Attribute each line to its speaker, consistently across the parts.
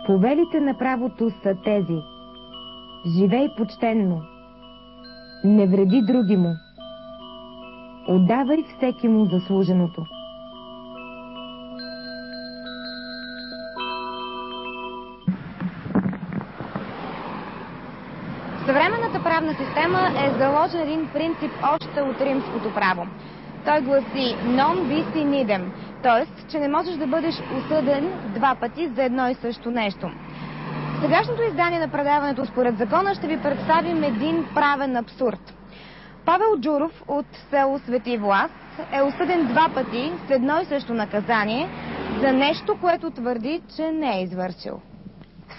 Speaker 1: Повелите на правото са тези: живей почтенно, не вреди други му, отдавай всеки му заслуженото.
Speaker 2: В съвременната правна система е заложен един принцип още от римското право. Той гласи non bis in idem, т.е. че не можеш да бъдеш осъден два пъти за едно и също нещо. В сегашното издание на предаването според закона ще ви представим един правен абсурд. Павел Джуров от село Свети Влас е осъден два пъти с едно и също наказание за нещо, което твърди, че не е извършил.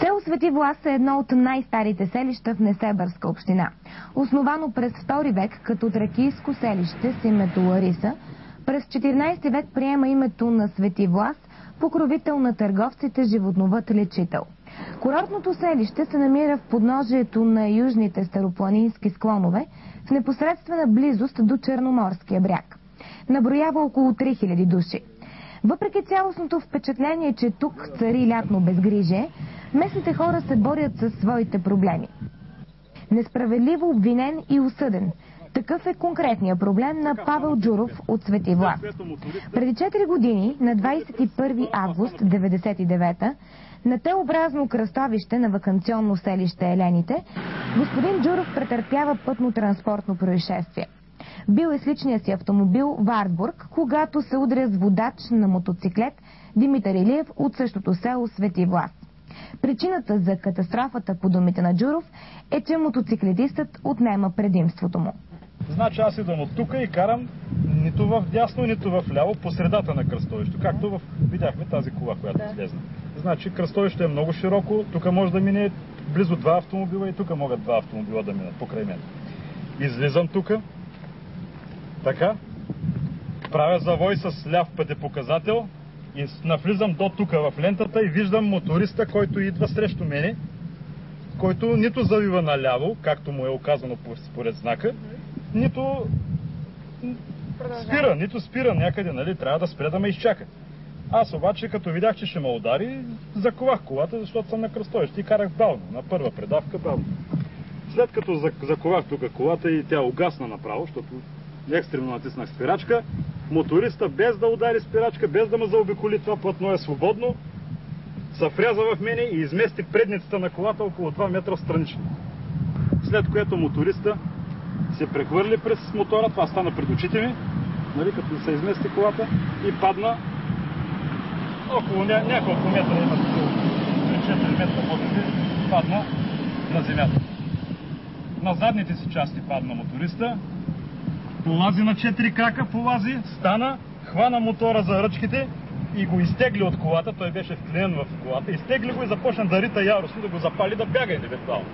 Speaker 1: Село Свети Влас е едно от най-старите селища в Несебърска община. Основано през II век като тракийско селище с името Лариса, през 14 век приема името на Свети Влас, покровител на търговците, животновъд, лечител. Курортното селище се намира в подножието на южните старопланински склонове, в непосредствена близост до Черноморския бряг. Наброява около 3000 души. Въпреки цялостното впечатление, че тук цари лятно безгрижие, местните хора се борят със своите проблеми. Несправедливо обвинен и осъден. Такъв е конкретният проблем на Павел Джуров от Свети Влас. Преди 4 години, на 21 август 1999, на Т-образно кръстовище на ваканционно селище Елените, господин Джуров претърпява пътно-транспортно происшествие. Бил е с личния си автомобил Варсбург, когато се удря с водач на мотоциклет Димитър Илиев от същото село Свети Влас. Причината за катастрофата, по думите на Джуров, е, че мотоциклетистът отнема предимството му.
Speaker 3: Значи аз идвам от тук и карам нито в дясно, нито в ляво, по средата на кръстовището, както видяхме тази кола, която слезна. Значи кръстовището е много широко, тук може да мине близо 2 автомобила и тук могат 2 автомобила да минат покрай мен. Излизам тук, така, правя завой с ляв пътепоказател и навлизам до тук в лентата и виждам моториста, който идва срещу мене, който нито завива наляво, както му е оказано според знака, нито спира някъде, нали, трябва да спре да ме изчака. Аз обаче, като видях, че ще ме удари, заковах колата, защото съм на кръстовище и карах бавно, на първа предавка бавно. След като заковах тук колата и тя угасна направо, защото екстрено натиснах спирачка, моториста без да удари спирачка, без да ме заобиколи, това платно е свободно, се вряза в мене и измести предницата на колата около 2 метра странично. След което моториста се прехвърли през мотора, това стана пред очите ми, нали, като се измести колата и падна около няколко метра, има 4 метра може би, падна на земята. На задните си части падна моториста, полази на 4 крака, стана, хвана мотора за ръчките и го изтегли от колата, той беше вклеен в колата, изтегли го и започна да рита яростно, да го запали, да бяга евентуално.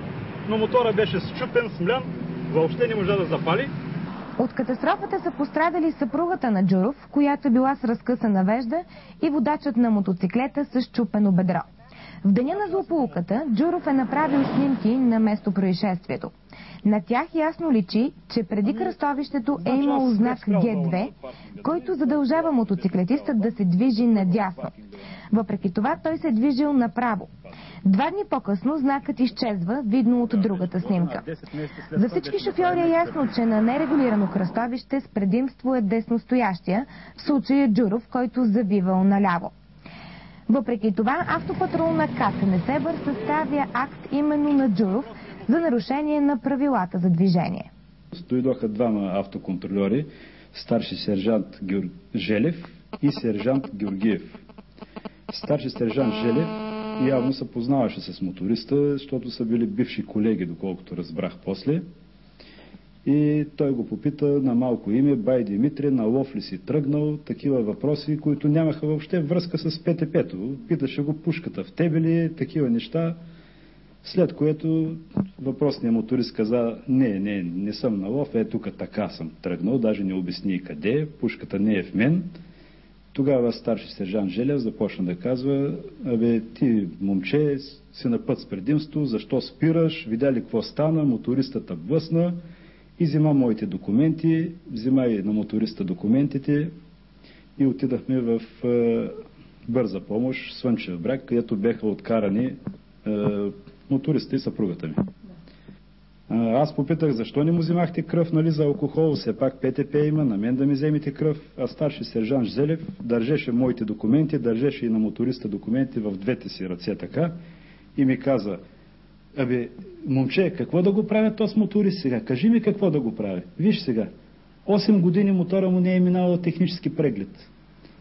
Speaker 3: Но мотора беше счупен, смлян, въобще не можа да запали.
Speaker 1: От катастрофата са пострадали съпругата на Джуров, която била с разкъсана вежда, и водачът на мотоциклета с счупено бедро. В деня на злополуката Джуров е направил снимки на местопроизшествието. На тях ясно личи, че преди кръстовището е имало знак Г2, който задължава мотоциклетистът да се движи надясно. Въпреки това той се е движил направо. 2 дни по-късно знакът изчезва, видно от другата снимка. За всички шофьори е ясно, че на нерегулирано кръстовище с предимство е десностоящия, в случая Джуров, който завивал наляво. Въпреки това, автопатрулна КАТ Несебър съставя акт именно на Джуров за нарушение на правилата за движение.
Speaker 4: Дойдоха 2 автоконтролери, старши сержант Желев и сержант Георгиев. Старши сержант Желев явно се познаваше с моториста, защото са били бивши колеги, доколкото разбрах после. И той го попита на малко име: бай Димитре, на лов ли си тръгнал? Такива въпроси, които нямаха въобще връзка с ПТП-то. Питаше го: пушката в тебе ли? Такива неща. След което въпросният моторист каза: не съм на лов, тук така съм тръгнал, даже не обясни къде, пушката не е в мен. Тогава старши сержант Желев започна да казва: ти, момче, си на път с предимство, защо спираш, видя ли какво стана, мотористата блъсна и взема моите документи, взема и на моториста документите и отидахме в бърза помощ Слънчев бряг, където беха откарани моториста и съпругата ми. Аз попитах защо не му взимахте кръв, нали, за алкохол, все пак ПТП има, на мен да ми вземете кръв, а старши сержант Желев държеше моите документи, държеше и на моториста документи в двете си ръце така и ми каза: абе, момче, какво да го правя този моторист сега? Кажи ми какво да го правя. Виж сега, 8 години мотора му не е минал технически преглед.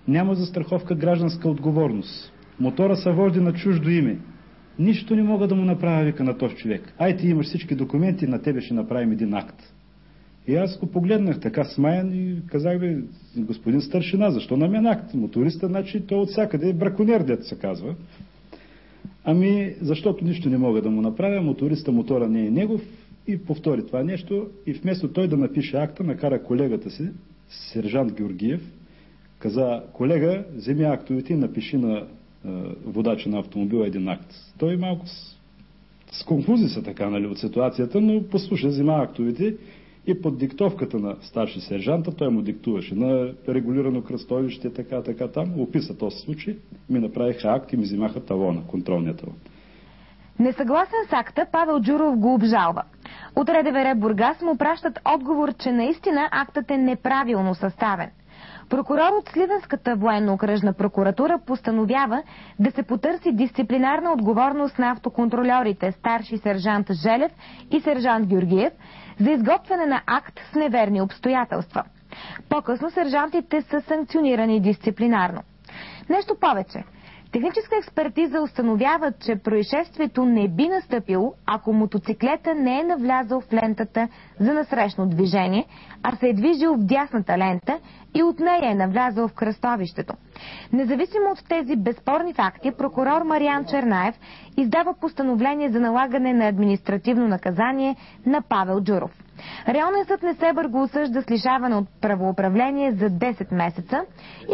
Speaker 4: Няма застраховка гражданска отговорност. Мотора се води на чуждо име. Нищо не мога да му направя, вика, на този човек. Ай, ти имаш всички документи, на тебе ще направим един акт. И аз го погледнах така смаян и казах: бе, господин старшина, защо на мен акт? Моториста, значи той от всякъде е браконер, дето се казва. Ами, защото нищо не мога да му направя, моториста, мотора не е негов, и повтори това нещо, и вместо той да напише акта, накара колегата си, сержант Георгиев, каза: колега, вземи актовете и напиши на водача на автомобила един акт. Той малко с конфузия са така, нали, от ситуацията, но послуша, взема актовете и под диктовката на старши сержанта той му диктуваше на регулирано кръстовище, така там, описа този случай, ми направиха акт и ми взимаха талона, контролния талон.
Speaker 1: Несъгласен с акта, Павел Джуров го обжалва. От РДВР Бургас му пращат отговор, че наистина актът е неправилно съставен. Прокурор от Сливенската военно-окръжна прокуратура постановява да се потърси дисциплинарна отговорност на автоконтрольорите старши сержант Желев и сержант Георгиев за изготвяне на акт с неверни обстоятелства. По-късно сержантите са санкционирани дисциплинарно. Нещо повече. Техническа експертиза установява, че происшествието не би настъпило, ако мотоциклета не е навлязъл в лентата за насрещно движение, а се е движил в дясната лента и от нея е навлязъл в кръстовището. Независимо от тези безспорни факти, прокурор Мариан Чернаев издава постановление за налагане на административно наказание на Павел Джуров. Районен съд Несебър го осъжда с лишаване от правоуправление за 10 месеца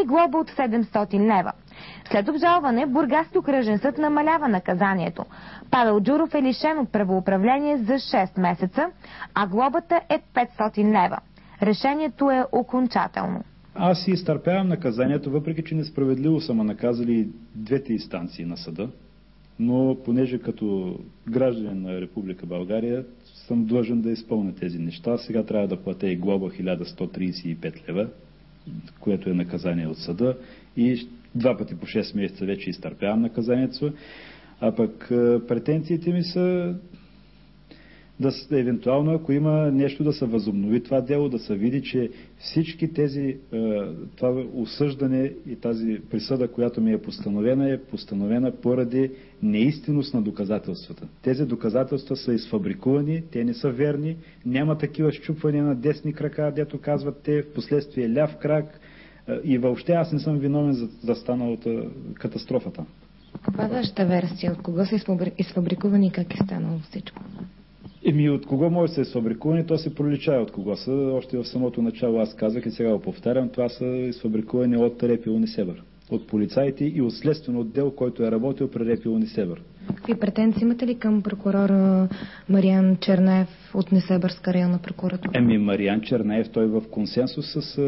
Speaker 1: и глоба от 700 лева. След обжалване, Бургаски окръжен съд намалява наказанието. Павел Джуров е лишен от правоуправление за 6 месеца, а глобата е 500 лева. Решението е окончателно.
Speaker 4: Аз си изтърпявам наказанието, въпреки че несправедливо са ме наказали двете инстанции на съда, но понеже като гражданин на Република България съм длъжен да изпълня тези неща. Сега трябва да платя и глоба 1135 лева, което е наказание от съда, и 2 пъти по 6 месеца вече изтърпявам наказанието, а пък претенциите ми са евентуално, ако има нещо, да се възобнови това дело, да се види, че всички тези, това осъждане и тази присъда, която ми е постановена поради неистинност на доказателствата. Тези доказателства са изфабрикувани, те не са верни, няма такива счупвания на десни крака, дето казват те, в последствие ляв крак, и въобще аз не съм виновен за станалата катастрофата.
Speaker 2: Каква е вашата версия? От кого са изфабрикувани и как е станало всичко?
Speaker 4: От кого може да се изфабрикувани, то се проличава от кого са. Още в самото начало аз казах и сега го повтарям, това са изфабрикувани от РПУ Несебър. От полицаите и от следствен отдел, който е работил при РПУ Несебър.
Speaker 2: Какви претенции имате ли към прокурора Мариан Чернаев от Несебърска районна прокуратура?
Speaker 4: Мариан Чернаев, той в консенсус с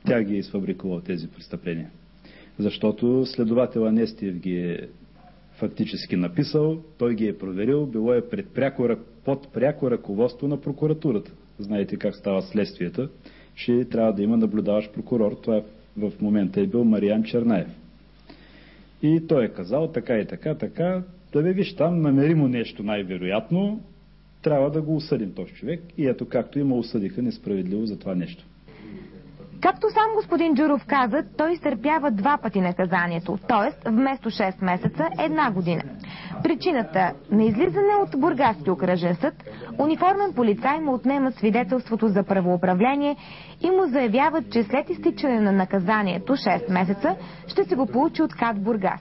Speaker 4: тях ги е изфабрикувал тези престъпления. Защото следовател Анестиев ги е фактически написал, той ги е проверил, било е под пряко ръководство на прокуратурата. Знаете как става следствията, че трябва да има наблюдаващ прокурор. Това в момента е бил Мариан Чернаев. И той е казал така и така, да бе, виж, там намери му нещо най-вероятно, трябва да го осъдим този човек. И ето както има осъдиха несправедливо за това нещо.
Speaker 1: Както сам господин Джуров каза, той изтърпява 2 пъти наказанието, т.е. вместо 6 месеца, 1 година. Причината на излизане от Бургаски окръжен съд, униформен полицай му отнема свидетелството за правоуправление и му заявяват, че след изтичане на наказанието 6 месеца ще се го получи от КАТ Бургас.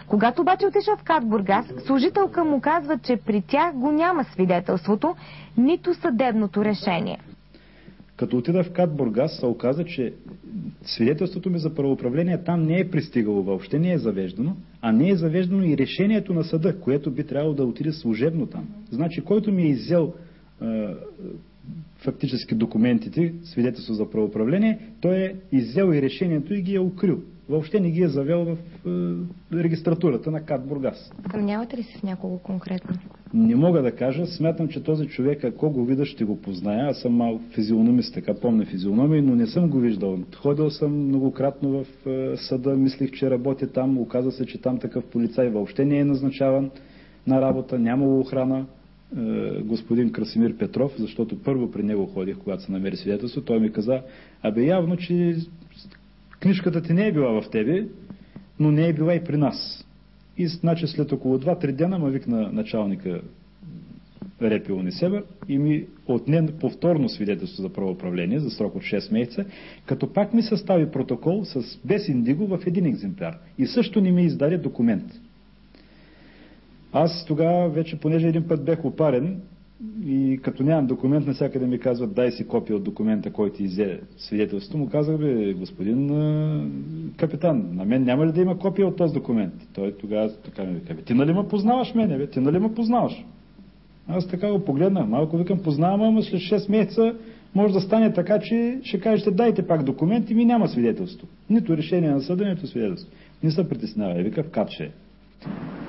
Speaker 1: Когато обаче отишъл в КАТ Бургас, служителка му казва, че при тях го няма свидетелството, нито съдебното решение.
Speaker 4: Като отида в КАТ Бургас, се оказа, че свидетелството ми за правоуправление там не е пристигало, въобще не е завеждано, а не е завеждано и решението на съда, което би трябвало да отиде служебно там. Значи, който ми е иззел фактически документите, свидетелство за правоуправление, той е иззел и решението и ги е укрил. Въобще не ги е завел в регистратурата на КАТ Бургас.
Speaker 2: Съмнявате ли се в някого конкретно?
Speaker 4: Не мога да кажа. Смятам, че този човек, ако го видя, ще го позная. Аз съм малко физиономист, така помня физиономия, но не съм го виждал. Ходил съм многократно в съда, мислих, че работя там. Оказа се, че там такъв полицай въобще не е назначаван на работа, нямало охрана. Господин Красимир Петров, защото първо при него ходих, когато се намери свидетелство, той ми каза, явно, че книжката ти не е била в тебе, но не е била и при нас. И значи след около 2-3 дена ме викна началника РПУ Несебър и ми отне повторно свидетелство за правоуправление за срок от 6 месеца, като пак ми състави протокол без индиго в един екземпляр. И също не ми издаде документ. Аз тогава вече, понеже един път бех опарен и като нямам документ, навсякъде ми казват, дай си копия от документа, който иззе свидетелството, му казах, господин капитан, на мен няма ли да има копия от този документ? Той тогава така ми вика, ти нали ме познаваш мене, ти нали ме познаваш? Аз така го погледнах, малко викам, познавам, ама след 6 месеца може да стане така, че ще кажете, дайте пак документ и ми няма свидетелство. Нито решение на съда, нито свидетелство. Не се притеснява, вика, в КАТ ще е.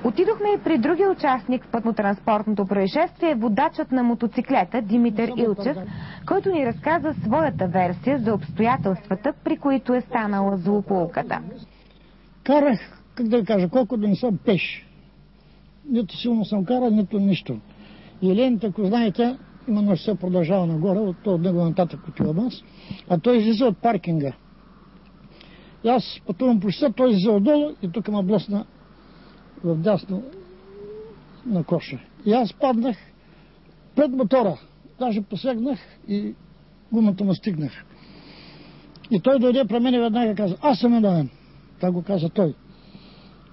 Speaker 1: Отидохме и при другия участник в пътно-транспортното происшествие, водачът на мотоциклета Димитър Илчев, който ни разказа своята версия за обстоятелствата, при които е станала злополуката.
Speaker 5: Карах, как да кажа, колко да не съм пеш. Нито силно съм карал, нито нищо. И лените, ако знаете, именно ще се продължава нагоре, от него нататък отивам аз, а той излиза от паркинга. И аз пътувам по шосе, той излиза отдолу и тук ме блъсна в дясно на коша. И аз паднах пред мотора. Даже посегнах и гумата му стигнах. И той дойде при мен и веднага каза, аз съм виновен. Так го каза той.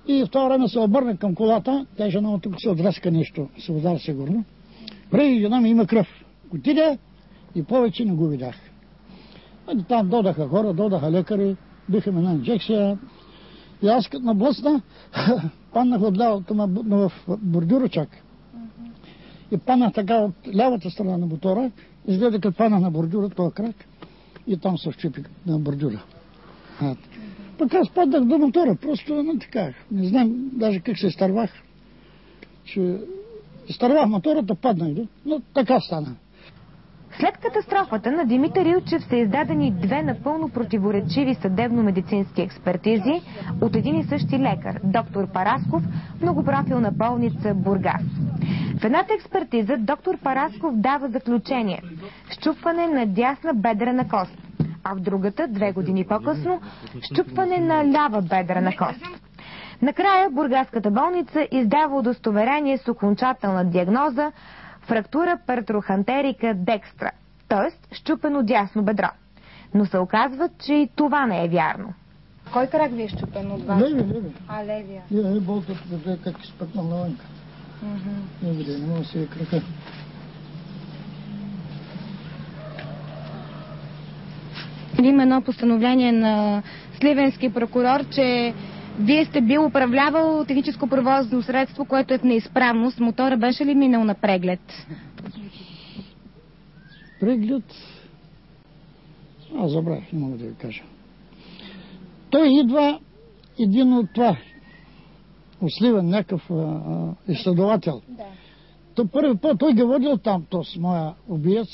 Speaker 5: И в това време се обърна към колата, тя жена му тук се отреска нещо, се удар сигурно. Преди жена ми има кръв. Отиде и повече не го видях. И там додаха хора, додаха лекари, биха ме на инжекция. И аз като наблъсна, паднах от лявото в бордюра чак. И паднах така от лявата страна на мотора, изгледа като паднах на бордюра, този крак, и там се вчепи на бордюра. Пък аз паднах до мотора, просто не така. Не знам даже как се изтървах. Изтървах мотората, паднах, но така стана.
Speaker 1: След катастрофата на Димитър Илчев са издадени 2 напълно противоречиви съдебно-медицински експертизи от един и същи лекар, доктор Парасков, многопрофилна болница Бургас. В едната експертиза доктор Парасков дава заключение – счупване на дясна бедрена кост, а в другата, 2 години по-късно, счупване на лява бедрена кост. Накрая бургаската болница издава удостоверение с окончателна диагноза фрактура пертрохантерика декстра, т.е. счупено дясно бедро. Но се оказва, че и това не е вярно.
Speaker 2: Кой крак ви е счупен от вас?
Speaker 5: Леви.
Speaker 2: А, левия.
Speaker 5: И болтът да как изпъкнал навънка. Не мога да си крака.
Speaker 2: Има едно постановление на сливенски прокурор, че вие сте бил управлявал техническо превозно средство, което е в неизправност. Мотора беше ли минал на преглед?
Speaker 5: Преглед? Аз забравих, не мога да ви кажа. Той идва един от това, Сливен, някакъв изследовател. Да. То първи път той ги водил там, този моя убиец.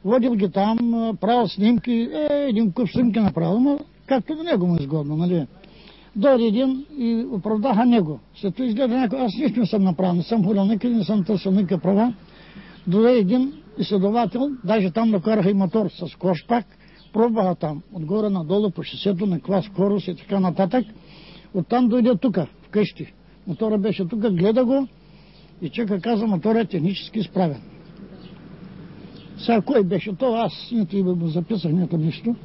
Speaker 5: Водил ги там, правил снимки, един куп снимки направил, но както на него му изгодно, нали? Дойде един и оправдаха него. След това изгледа някой, аз нищо не съм направил, не съм ходил никъде, не съм търсил никакъв права. Дойде един изследовател, даже там накараха и мотор с кош пак, пробваха там, отгоре надолу по шосето, на каква скорост и така нататък. Оттам дойде тук, вкъщи. Мотора беше тук, гледа го и чека каза, мотора е технически изправен. Сега кой беше то, аз нито име му записах, нито нищо.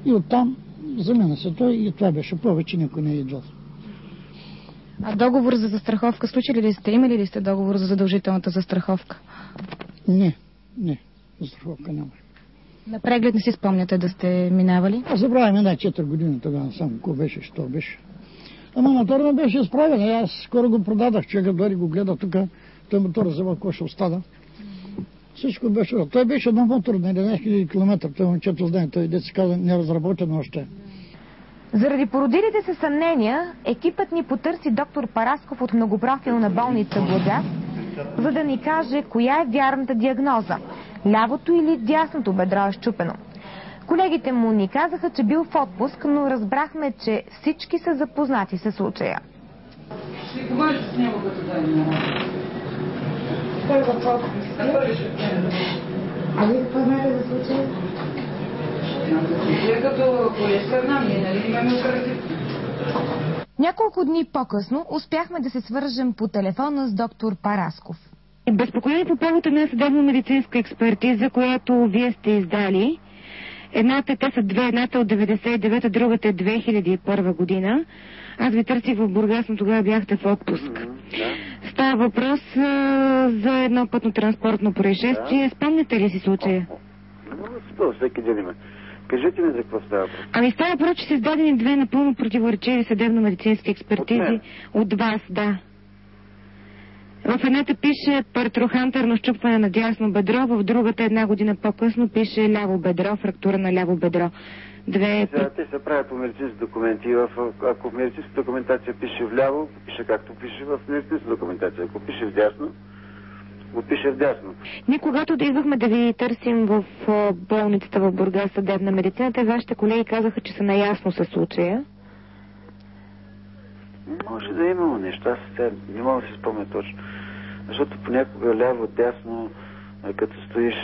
Speaker 5: И оттам замина се той и това беше, повече никой не е идвал.
Speaker 2: А договор за застраховка случили ли сте? Имали ли сте договор за задължителната застраховка?
Speaker 5: Не, застраховка няма.
Speaker 2: На преглед не си спомняте да сте минавали?
Speaker 5: Аз забравям 4 години тогава, само какво беше, що беше. Ама мотор не беше изправен, аз скоро го продадах, човека дори го гледа тук, той мотор взема какво ще остана. Всичко беше. Той беше на мотор на 11 000 км, той момчето знае, той дете се каза неразработен още.
Speaker 1: Заради породилите се съмнения, екипът ни потърси доктор Парасков от многопрофилна болница Бургас, за да ни каже коя е вярната диагноза – лявото или дясното бедро е счупено. Колегите му ни казаха, че бил в отпуск, но разбрахме, че всички са запознати със случая.
Speaker 6: Ще говориш с него като да
Speaker 1: Той в отпуск. А вие какво знаете за случая?
Speaker 6: Като колежка знам, нали имаме оперативно.
Speaker 1: Няколко дни по-късно успяхме да се свържем по телефона с доктор Парасков.
Speaker 2: Безпокоени по повод на съдебно-медицинска експертиза, която вие сте издали. Те са две, едната от 99-та, другата е 2001 година. Аз ви търсих в Бургас, но тогава бяхте в отпуск. Става въпрос за едно пътно-транспортно происшествие. Спомняте ли си случая?
Speaker 7: Всеки ден има. Кажете ми за какво става въпрос.
Speaker 2: Ами става въпрос, че са издадени две напълно противоречиви съдебно-медицински експертизи от вас, да. В едната пише партрохантерно счупване на дясно бедро, в другата една година по-късно пише ляво бедро, фрактура на ляво бедро.
Speaker 7: Те се правят по медицински документи. Ако в медицинска документация пише вляво, пише както пише в медицинска документация. Ако пише вдясно, го пише вдясно.
Speaker 2: Ние когато да идвахме да ви търсим в болницата в Бургас съдебна медицина, вашите колеги казаха, че са наясно със случая.
Speaker 7: Може да е имало нещо. Аз сега не мога да си спомня точно. Защото понякога ляво-дясно, като стоиш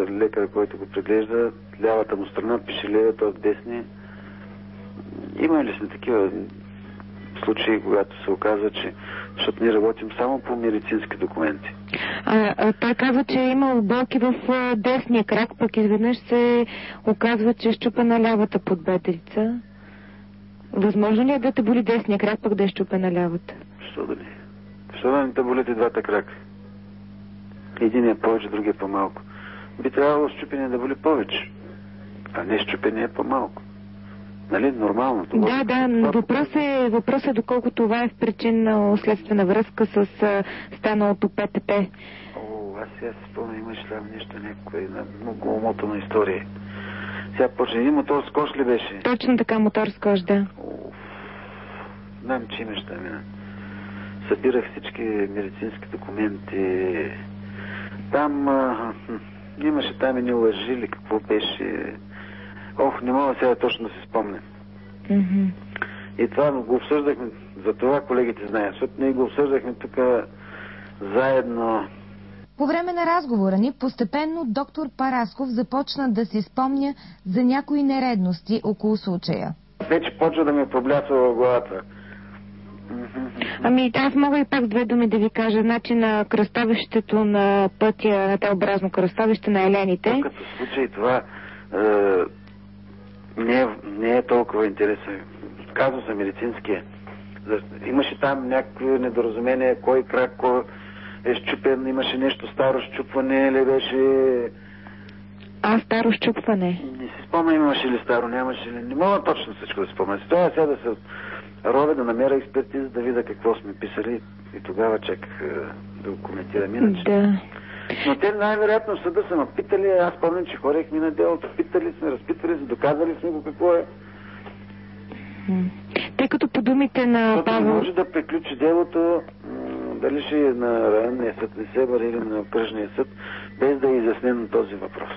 Speaker 7: лекар, който го преглежда, лявата му страна пише левата от десни. Има ли сме такива случаи, когато се оказва, че защото ние работим само по медицински документи.
Speaker 2: Той казва, че е имал болки в десния крак, пък изведнъж се оказва, че е счупена лявата подбедрица. Възможно ли е да те боли десния крак, пък да е счупена лявата?
Speaker 7: Що да не? Що да не те болят и двата крака? Един е повече, другия е по-малко. Би трябвало счупения да боли повече, а не счупения е по-малко. Нали? Нормално. Това.
Speaker 2: Да, въпрос е доколко това е в причинно-следствена връзка с станалото ПТП.
Speaker 7: Аз сега се спомня, имаш ли нещо някаква много умотана история. Сега почне, един мотор с кош ли беше?
Speaker 2: Точно така, мотор с кош, да.
Speaker 7: Знам, че имаш там. Събирах всички медицински документи. Там имаше там и ни лъжи ли, какво беше. Не мога сега точно да се спомня.
Speaker 2: Mm-hmm.
Speaker 7: И това го обсъждахме, за това колегите знаят, защото ние го обсъждахме тук заедно.
Speaker 1: По време на разговора ни, постепенно доктор Парасков започна да си спомня за някои нередности около случая.
Speaker 7: Вече почва да ми проблясва в главата.
Speaker 2: Ами аз мога и пак с две думи да ви кажа. Значи на кръстовището на пътя, на Т-образно кръстовище на Елените.
Speaker 7: Като случай това не е толкова интересен. Казва се медицинския. Имаше там някакви недоразумения, кой крак, кой е счупен, имаше нещо старо счупване или беше...
Speaker 2: Старо счупване.
Speaker 7: Не си спомня, имаше ли старо, нямаше ли... Не мога точно всичко да спомня. Това сега да се ровя, да намеря експертиза, да видя какво сме писали и тогава чаках да го коментирам иначе.
Speaker 2: Да.
Speaker 7: Но те най-вероятно в съда са ме питали, аз помня, че хорехме на делото, питали сме, разпитали се, доказали сме го какво е.
Speaker 2: Тъй като по думите на
Speaker 7: Павел... може да приключи делото, дали ще е на районния съд Несебър или на окръжния съд, без да е изяснен този въпрос.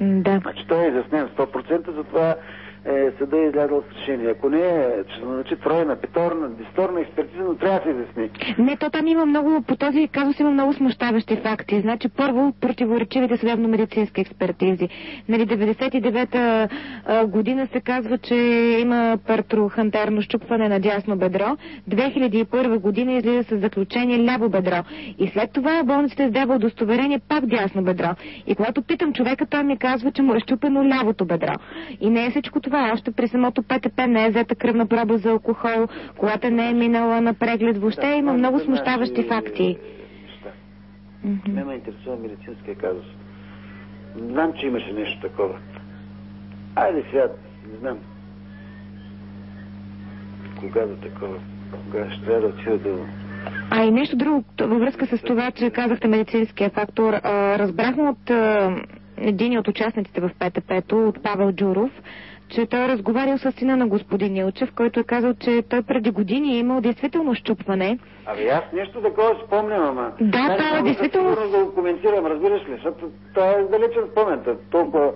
Speaker 2: Да.
Speaker 7: Значи той е изяснен 100%, затова съда е излязъл с решение. Ако не е, че значи тройна, петорна, дисторна експертиза, но трябва да се изясни.
Speaker 2: Не, то там има много, по този казус има много смущаващи факти. Значи първо противоречивите съдебно-медицински експертизи. Нали, 99-та година се казва, че има партрохантерно счупване на дясно бедро. 2001 година излиза с заключение ляво бедро. И след това болницата издава удостоверение пак дясно бедро. И когато питам човека, той ми казва, че му е счупено лявото бедро. И не е всичко това. Още при самото ПТП не е взета кръвна проба за алкохол, колата не е минала на преглед. Въобще има много смущаващи факти.
Speaker 7: Не ме интересува медицинския казус. Знам, че имаше нещо такова. Айде сега, не знам. Кога да такова? Кога ще трябва да отида да...
Speaker 2: И нещо друго във връзка с това, че казахте медицинския фактор. Разбрахме от един от участниците в ПТП-то, от Павел Джуров, че той е разговарял с сина на господин Илчев, който е казал, че той преди години е имал действително щупване.
Speaker 7: Аз нещо такова спомням, ама...
Speaker 2: Да, това е действително...
Speaker 7: Да го коментирам, разбираш ли, защото това е далечен спомен. Толкова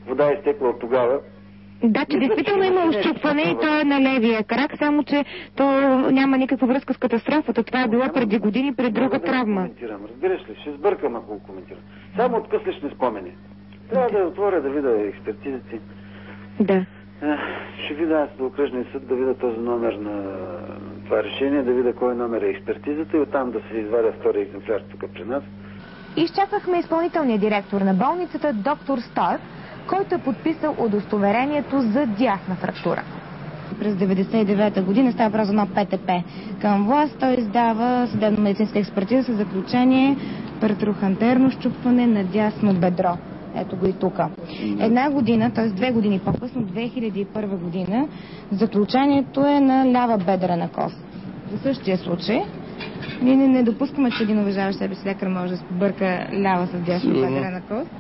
Speaker 7: вода е изтекла от тогава.
Speaker 2: Да, че действително е имало щупване и той е на левия крак, само че то няма никаква връзка с катастрофата. Това е било преди години, при друга травма.
Speaker 7: Разбираш ли, ще сбъркам, ако го коментирам. Само откъслични спомени. Трябва да отворя да видя експертизите.
Speaker 2: Да.
Speaker 7: Ще видя аз до окръжния съд, да видя този номер на това решение, да видя кой номер е експертизата и оттам да се извадя втори екземпляр тук при нас.
Speaker 1: Изчакахме изпълнителния директор на болницата, доктор Стоев, който е подписал удостоверението за дясна фрактура.
Speaker 2: През 1999 година става въпрос за едно ПТП. Към власт той издава съдебно-медицинска експертиза с заключение претрохантерно щупване на дясно бедро. Ето го и тук. Една година, т.е. 2 години по-късно, 2001 година, заключението е на лява бедрена кост. За същия случай, ние не допускаме, че един уважаващ себе си лекар може да сбърка лява с дясна бедрена кост.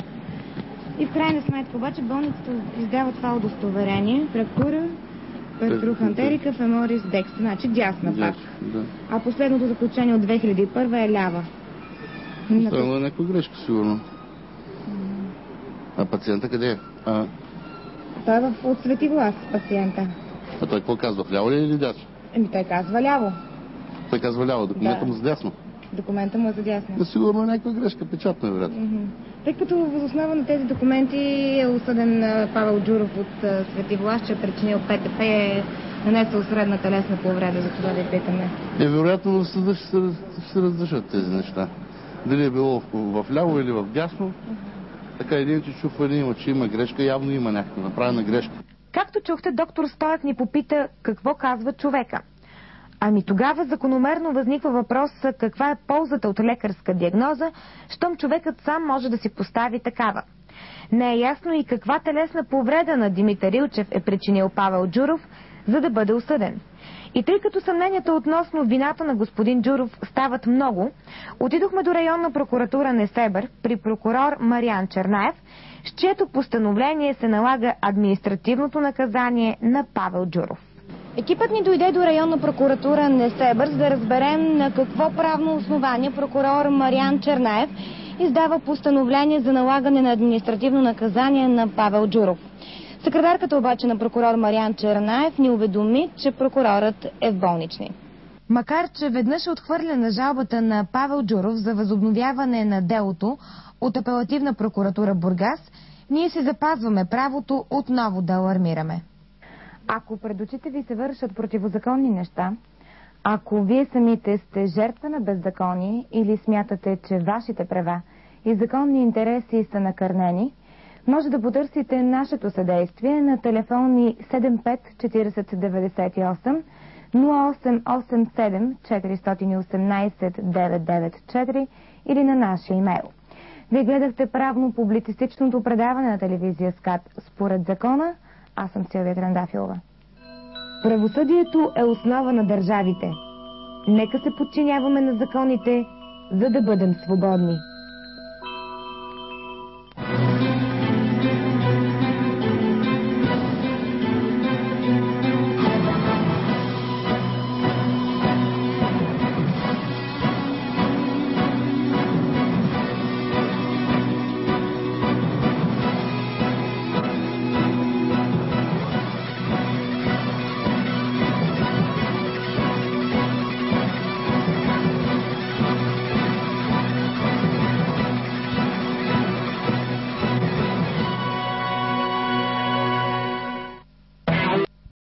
Speaker 2: И в крайна сметка обаче болницата издава това удостоверение, фрактура, претрохантерика, феморис, декс, значи дясна пак.
Speaker 8: Да.
Speaker 2: А последното заключение от 2001 е лява.
Speaker 8: Това е някаква грешка, сигурно. А пациента къде е?
Speaker 2: Той е от Свети Влас, пациента.
Speaker 8: А той какво казва? Вляво ли или дясно?
Speaker 2: Той казва ляво.
Speaker 8: Той казва ляво, документа му за дясно.
Speaker 2: Документа му е за дясно.
Speaker 8: Да, сигурно е някаква грешка, печатна е, вероятно.
Speaker 2: Тъй като въз основа на тези документи е осъден Павел Джуров от Свети Влас, че е причинил ПТП, е нанесъл средна телесна повреда, за това да питаме.
Speaker 8: Вероятно в съда ще се разрешат тези неща. Дали е било в ляво или в дясно, така един, че чуфане има, че има грешка, явно има някаква направена грешка.
Speaker 1: Както чухте, доктор Стоев ни попита какво казва човека. Ами тогава закономерно възниква въпрос каква е ползата от лекарска диагноза, щом човекът сам може да си постави такава. Не е ясно и каква телесна повреда на Димитър Илчев е причинил Павел Джуров, за да бъде осъден. И тъй като съмненията относно вината на господин Джуров стават много, отидохме до районна прокуратура Несебър при прокурор Мариан Чернаев, с чието постановление се налага административното наказание на Павел Джуров.
Speaker 2: Екипът ни дойде до районна прокуратура Несебър, за да разберем на какво правно основание прокурор Мариан Чернаев издава постановление за налагане на административно наказание на Павел Джуров. Секретарката обаче на прокурор Мариан Чернаев ни уведоми, че прокурорът е в болнични.
Speaker 1: Макар че веднъж е отхвърлена жалбата на Павел Джуров за възобновяване на делото от апелативна прокуратура Бургас, ние си запазваме правото отново да алармираме. Ако пред очите ви се вършат противозаконни неща, ако вие самите сте жертва на беззаконие или смятате, че вашите права и законни интереси са накърнени, може да потърсите нашето съдействие на телефони 75 4098, 0887 418 994 или на нашия имейл. Вие гледахте правно-публицистичното предаване на телевизия СКАТ Според закона. Аз съм Силвия Трендафилова. Правосъдието е основа на държавите. Нека се подчиняваме на законите, за да бъдем свободни.